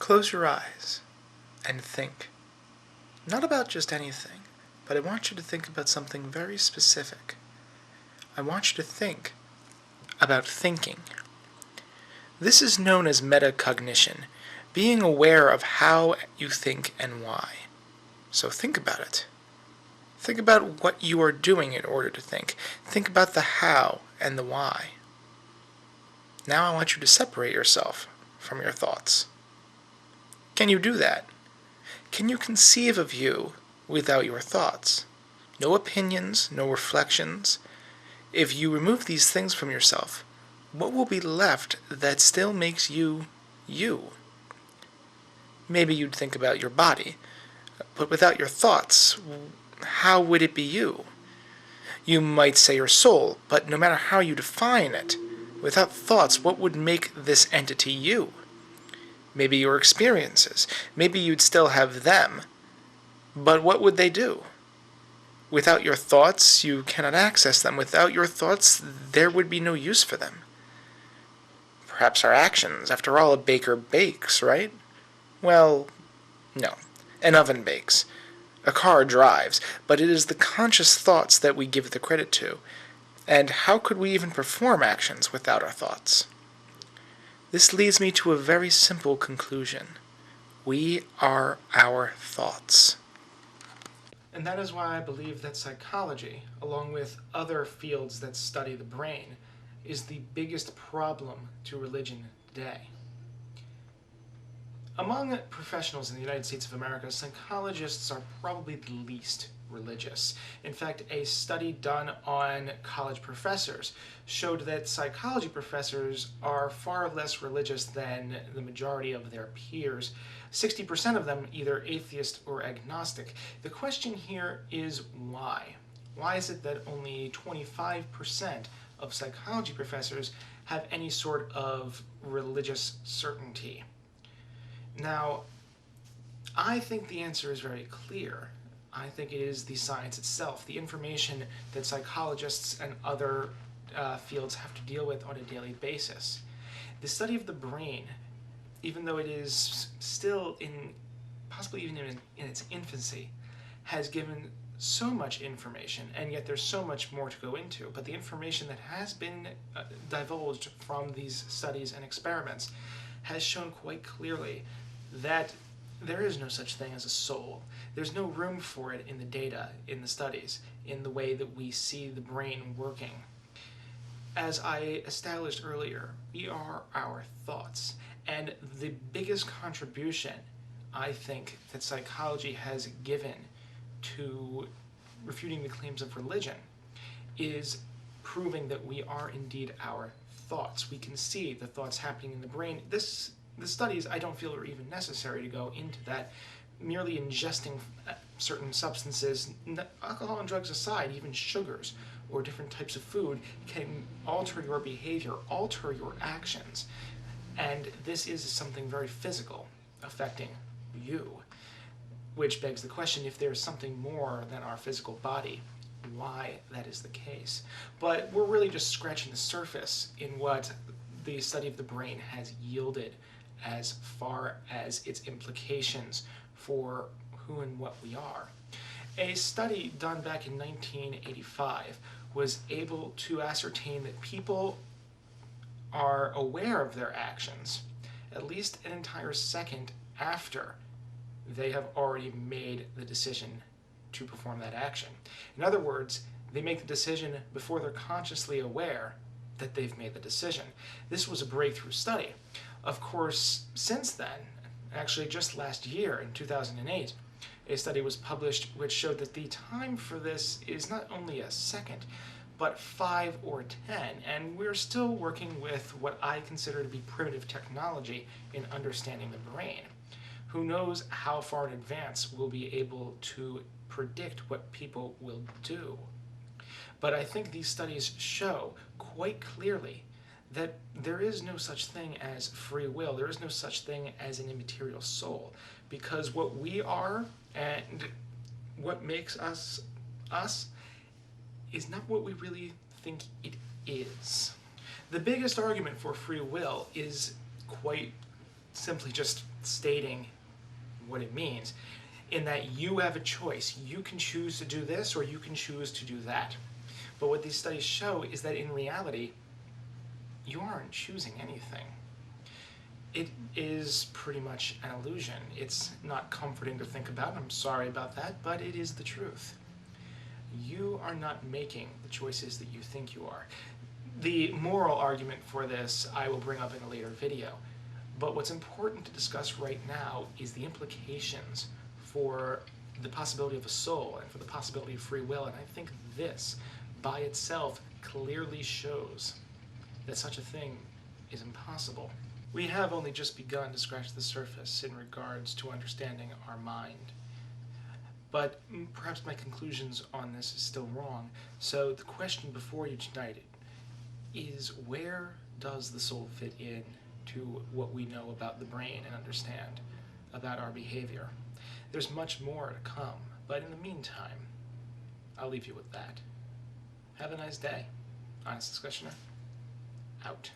Close your eyes and think. Not about just anything, but I want you to think about something very specific. I want you to think about thinking. This is known as metacognition, being aware of how you think and why. So think about it. Think about what you are doing in order to think. Think about the how and the why. Now I want you to separate yourself from your thoughts. Can you do that? Can you conceive of you without your thoughts? No opinions, no reflections. If you remove these things from yourself, what will be left that still makes you, you? Maybe you'd think about your body, but without your thoughts, how would it be you? You might say your soul, but no matter how you define it, without thoughts, what would make this entity you? Maybe your experiences. Maybe you'd still have them. But what would they do? Without your thoughts, you cannot access them. Without your thoughts, there would be no use for them. Perhaps our actions. After all, a baker bakes, right? Well, no. An oven bakes. A car drives. But it is the conscious thoughts that we give the credit to. And how could we even perform actions without our thoughts? This leads me to a very simple conclusion. We are our thoughts. And that is why I believe that psychology, along with other fields that study the brain, is the biggest problem to religion today. Among professionals in the United States of America, psychologists are probably the least religious. In fact, a study done on college professors showed that psychology professors are far less religious than the majority of their peers. 60% of them either atheist or agnostic. The question here is why? Why is it that only 25% of psychology professors have any sort of religious certainty? Now, I think the answer is very clear. I think it is the science itself, the information that psychologists and other fields have to deal with on a daily basis. The study of the brain, even though it is still possibly even in its infancy, has given so much information, and yet there's so much more to go into. But the information that has been divulged from these studies and experiments has shown quite clearly that there is no such thing as a soul. There's no room for it in the data, in the studies, in the way that we see the brain working. As I established earlier, we are our thoughts. And the biggest contribution, I think, that psychology has given to refuting the claims of religion is proving that we are indeed our thoughts. We can see the thoughts happening in the brain. The studies, I don't feel, are even necessary to go into that. Merely ingesting certain substances, alcohol and drugs aside, even sugars or different types of food, can alter your behavior, alter your actions. And this is something very physical affecting you, which begs the question, if there's something more than our physical body, why that is the case. But we're really just scratching the surface in what the study of the brain has yielded as far as its implications for who and what we are. A study done back in 1985 was able to ascertain that people are aware of their actions at least an entire second after they have already made the decision to perform that action. In other words, they make the decision before they're consciously aware that they've made the decision. This was a breakthrough study. Of course, since then, actually just last year in 2008, a study was published which showed that the time for this is not only a second, but 5 or 10, and we're still working with what I consider to be primitive technology in understanding the brain. Who knows how far in advance we'll be able to predict what people will do. But I think these studies show quite clearly that there is no such thing as free will. There is no such thing as an immaterial soul, because what we are and what makes us us is not what we really think it is. The biggest argument for free will is quite simply just stating what it means, in that you have a choice. You can choose to do this or you can choose to do that. But what these studies show is that in reality, you aren't choosing anything. It is pretty much an illusion. It's not comforting to think about, I'm sorry about that, but it is the truth. You are not making the choices that you think you are. The moral argument for this I will bring up in a later video, but what's important to discuss right now is the implications for the possibility of a soul and for the possibility of free will, and I think this by itself clearly shows that such a thing is impossible. We have only just begun to scratch the surface in regards to understanding our mind. But perhaps my conclusions on this is still wrong. So the question before you tonight is, where does the soul fit in to what we know about the brain and understand about our behavior? There's much more to come, but in the meantime, I'll leave you with that. Have a nice day. Honest Discussioner, out.